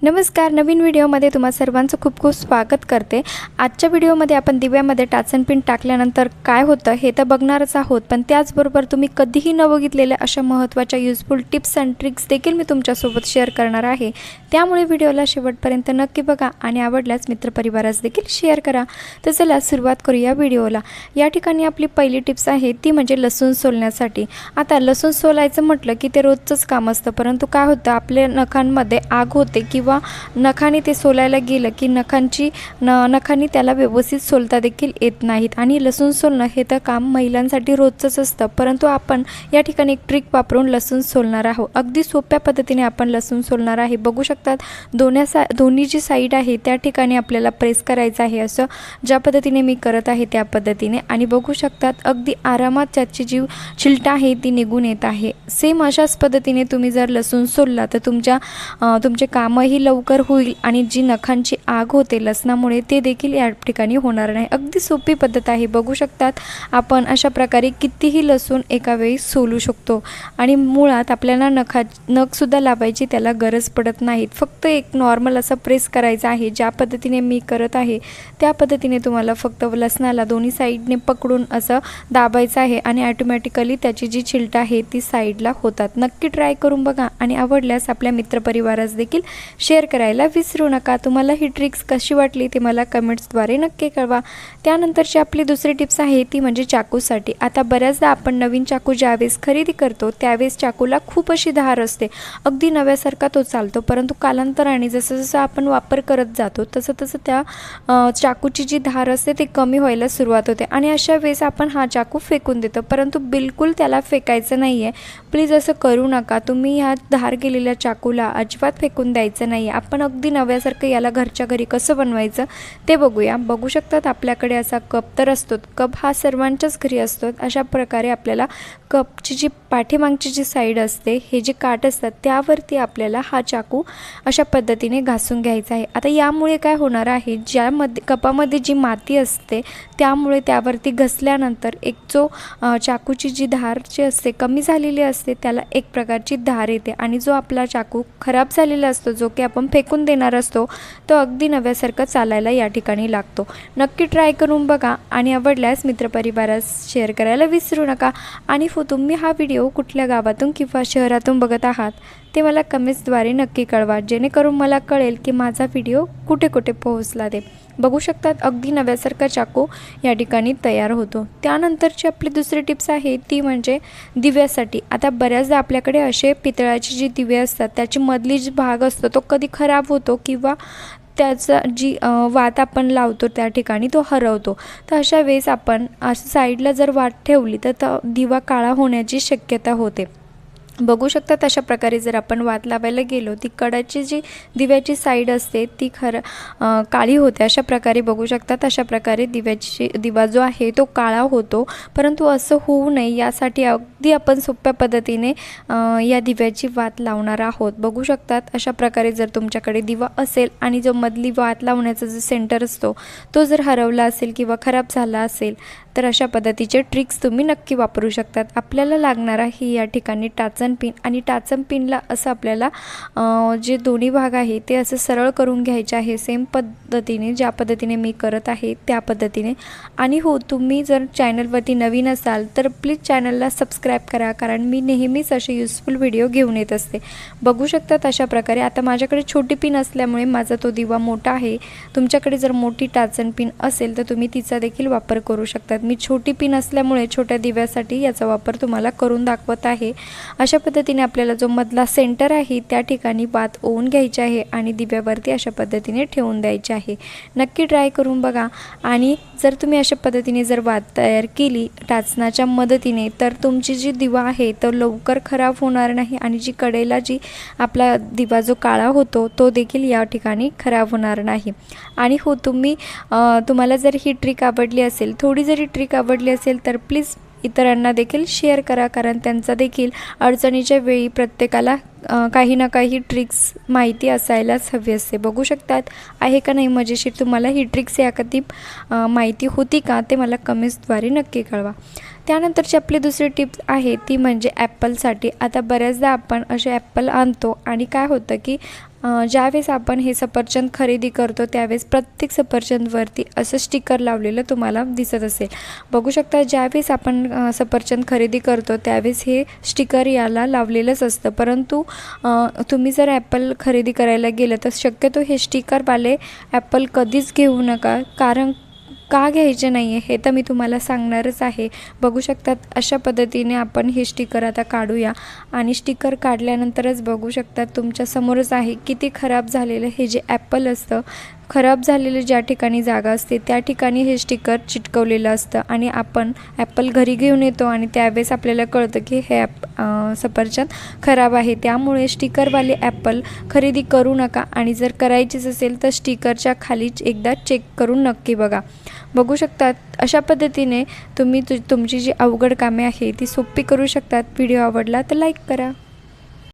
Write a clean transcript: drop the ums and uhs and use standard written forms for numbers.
नमस्कार, नवीन व्हिडिओमध्ये तुम्हा सर्वांचं खूप खूप स्वागत करते। आजच्या व्हिडिओमध्ये आपण दिव्यामध्ये टाचन पिन टाकल्यानंतर काय होतं हे तर बघणारच आहोत, पण त्याचबरोबर तुम्ही कधीही न बघितलेल्या अशा महत्त्वाच्या युजफुल टिप्स अँड ट्रिक्स देखील मी तुमच्यासोबत शेअर करणार आहे। त्यामुळे व्हिडिओला शेवटपर्यंत नक्की बघा आणि आवडल्यास मित्रपरिवारास देखील शेअर करा। तर चला सुरुवात करूया व्हिडिओला। या ठिकाणी आपली पहिली टिप्स आहे ती म्हणजे लसूण सोलण्यासाठी। आता लसूण सोलायचं म्हटलं की ते रोजचंच काम असतं, परंतु काय होतं आपल्या नखांमध्ये आग होते किंवा नखाने ते सोलायला गेलं की नखांनी त्याला व्यवस्थित सोलता देखील येत नाहीत आणि लसूण सोलणं हे तर काम महिलांसाठी रोजचंच असतं, परंतु आपण या ठिकाणी एक ट्रिक वापरून लसूण सोलणार आहोत। अगदी सोप्या पद्धतीने आपण लसूण सोलणार आहे। बघू शकतात दोन्ही जी साईड आहे त्या ठिकाणी आपल्याला प्रेस करायचं आहे, असं ज्या पद्धतीने मी करत आहे त्या पद्धतीने। आणि बघू शकतात अगदी आरामात त्याची जी छिलटा आहे ती निघून येत आहे। सेम अशाच पद्धतीने तुम्ही जर लसूण सोलला तर तुमचे कामही लवकर होईल आणि जी नखांची आग होते लसणामुळे ते देखील या ठिकाणी होणार नाही। अगदी सोपी पद्धत आहे। बघू शकतात आपण अशा प्रकारे कितीही लसूण एका वेळी सोलू शकतो आणि मुळात आपल्याला नखसुद्धा लावायची त्याला गरज पडत नाही। फक्त एक नॉर्मल असं प्रेस करायचं आहे, ज्या पद्धतीने मी करत आहे त्या पद्धतीने तुम्हाला फक्त लसणाला दोन्ही साईडने पकडून असं दाबायचं आहे आणि ऑटोमॅटिकली त्याची जी छिलटा आहे ती साईडला होतात। नक्की ट्राय करून बघा आणि आवडल्यास आपल्या मित्रपरिवारास देखील शेअर करायला विसरू नका। तुम्हाला ही ट्रिक्स कशी वाटली ते मला कमेंट्सद्वारे नक्की कळवा। त्यानंतरची आपली दुसरी टिप्स आहे ती म्हणजे चाकूसाठी। आता बऱ्याचदा आपण नवीन चाकू ज्यावेळेस खरेदी करतो त्यावेळेस चाकूला खूप अशी धार असते, अगदी नव्यासारखा तो चालतो, परंतु कालांतराने जसं जसं आपण वापर करत जातो तसं तसं त्या चाकूची जी धार असते ती कमी व्हायला सुरुवात होते आणि अशा वेळेस आपण हा चाकू फेकून देतो, परंतु बिलकुल त्याला फेकायचं नाही आहे। प्लीज असं करू नका। तुम्ही ह्या धार गेलेल्या चाकूला अजिबात फेकून द्यायचं नाही। आपण अगदी नव्यासारखं याला घरच्या घरी कसं बनवायचं ते बघूया। बघू शकतात आपल्याकडे असा कप तर असतो, कप हा सर्वांच्याच घरी असतो। अशा प्रकारे आपल्याला कपची जी पाठीमागची जी साईड असते, हे जे काठ असतात त्यावरती आपल्याला हा चाकू अशा पद्धतीने घासून घ्यायचा आहे। आता यामुळे काय होणार आहे, ज्यामध्ये कपामध्ये जी माती असते त्यामुळे त्यावरती घसल्यानंतर एक जो चाकूची जी धार जी असते कमी झालेली असते त्याला एक प्रकारची धार येते आणि जो आपला चाकू खराब झालेला असतो जो की आपण फेकून देणार असतो तो अगदी नव्यासारखा चालायला या ठिकाणी लागतो। नक्की ट्राय करून बघा आणि आवडल्यास मित्रपरिवारास शेअर करायला विसरू नका। आणि तुम्ही हा व्हिडिओ कुठल्या गावातून किंवा शहरातून बघत आहात ते मला कमेंट्सद्वारे नक्की कळवा, जेणेकरून मला कळेल की माझा व्हिडिओ कुठे कुठे पोहोचला ते। बघू शकतात अगदी नव्यासारखा चाकू या ठिकाणी तयार होतो। त्यानंतरची आपली दुसरी टिप्स आहे ती म्हणजे दिव्यासाठी। आता बऱ्याचदा आपल्याकडे असे पितळाचे जे दिवे असतात त्याची मधली जी भाग असतो तो कधी खराब होतो किंवा त्याचा जी वात आपण लावतो त्या ठिकाणी तो हरवतो। तर अशा वेळेस आपण असं साईडला जर वात ठेवली तर दिवा काळा होण्याची शक्यता होते। बघू शकतात अशा प्रकारे जर आपण वात लावायला गेलो ती कडाची जी दिव्याची साईड असते ती काळी होते। अशा प्रकारे बघू शकतात अशा प्रकारे दिवा जो आहे तो काळा होतो, परंतु असं होऊ नये यासाठी अगदी आपण सोप्या पद्धतीने या दिव्याची वात लावणार आहोत। बघू शकतात अशा प्रकारे जर तुमच्याकडे दिवा असेल आणि जो मधली वात लावण्याचा जो सेंटर असतो तो जर हरवला असेल किंवा खराब झाला असेल तर अशा पद्धतीचे ट्रिक्स तुम्ही नक्की वापरू शकतात। आपल्याला लागणार आहे या ठिकाणी टाचन पिन आणि टाचन पिनला असं आपल्याला जे दोन्ही भाग आहे ते असं सरळ करून घ्यायचे आहे, सेम पद्धतीने ज्या पद्धतीने मी करत आहे त्या पद्धतीने। आणि तुम्ही जर चॅनलवरती नवीन असाल तर प्लीज चॅनलला सबस्क्राईब करा, कारण मी नेहमीच असे युजफुल व्हिडिओ घेऊन येत असते। बघू शकतात अशा प्रकारे। आता माझ्याकडे छोटी पिन असल्यामुळे माझा तो दिवा मोठा आहे। तुमच्याकडे जर मोठी टाचन पिन असेल तर तुम्ही तिचा देखील वापर करू शकतात। मी छोटी पिन असल्यामुळे छोट्या दिव्यासाठी याचा वापर तुम्हाला करून दाखवत आहे। अशा पद्धतीने आपल्याला जो मधला सेंटर आहे त्या ठिकाणी वात ओवून घ्यायची आहे आणि दिव्यावरती अशा पद्धतीने ठेवून द्यायची आहे। नक्की ट्राय करून बघा आणि जर तुम्ही अशा पद्धतीने जर वात तयार केली टाचनाच्या मदतीने तर तुमची जी दिवा आहे तो लवकर खराब होणार नाही आणि जी कडेला जी आपला दिवा जो काळा होतो तो देखील या ठिकाणी खराब होणार नाही। आणि तुम्हाला जर ही ट्रिक आवडली असेल, थोडी जरी ट्रिक आवडली असेल तर प्लीज इतरांना देखील शेअर करा, कारण त्यांचा देखील अडचणीच्या वेळी प्रत्येकाला काही ना काही ट्रिक्स माहिती असायलाच हवी असते। बघू शकतात आहे का नाही मजेशीर। तुम्हाला ही ट्रिक्स या कधी माहिती होती का ते मला कमेंट्सद्वारे नक्की कळवा। त्यानंतरची आपली दुसरी टिप्स आहे ती म्हणजे ॲपलसाठी। आता बऱ्याचदा आपण असे ॲपल आणतो आणि काय होतं की ज्यावेळेस आपण हे सफरचंद खरेदी करतो त्यावेळेस प्रत्येक सफरचंदवरती असं स्टिकर लावलेलं तुम्हाला दिसत असेल. बघू शकता ज्यावेळेस आपण सफरचंद खरेदी करतो त्यावेळेस हे स्टिकर याला लावलेलंच असतं. परंतु तुम्ही जर ॲपल खरेदी करायला गेलं तर शक्यतो हे स्टिकरवाले ॲपल कधीच घेऊ नका. कारण का घ्यायचे नाही आहे हे तर मी तुम्हाला सांगणारच आहे. बघू शकतात अशा पद्धतीने आपण हे स्टिकर आता काढूया आणि स्टिकर काढल्यानंतरच बघू शकतात तुमच्या समोरच आहे किती खराब झालेलं हे जे ॲपल असतं. खराब झालेले ज्या ठिकाणी जागा असते त्या ठिकाणी हे स्टिकर चिटकवलेलं असतं आणि आपण ॲपल घरी घेऊन येतो आणि त्यावेळेस आपल्याला कळतं की हे सफरचंद खराब आहे. त्यामुळे स्टिकरवाले ॲपल खरेदी करू नका आणि जर करायचीच असेल तर स्टिकरच्या खाली एकदा चेक करून नक्की बघा. बघू शकतात अशा पद्धतीने तुम्ही तुमची जी अवघड कामे आहे ती सोपी करू शकतात. व्हिडिओ आवडला तर लाईक करा.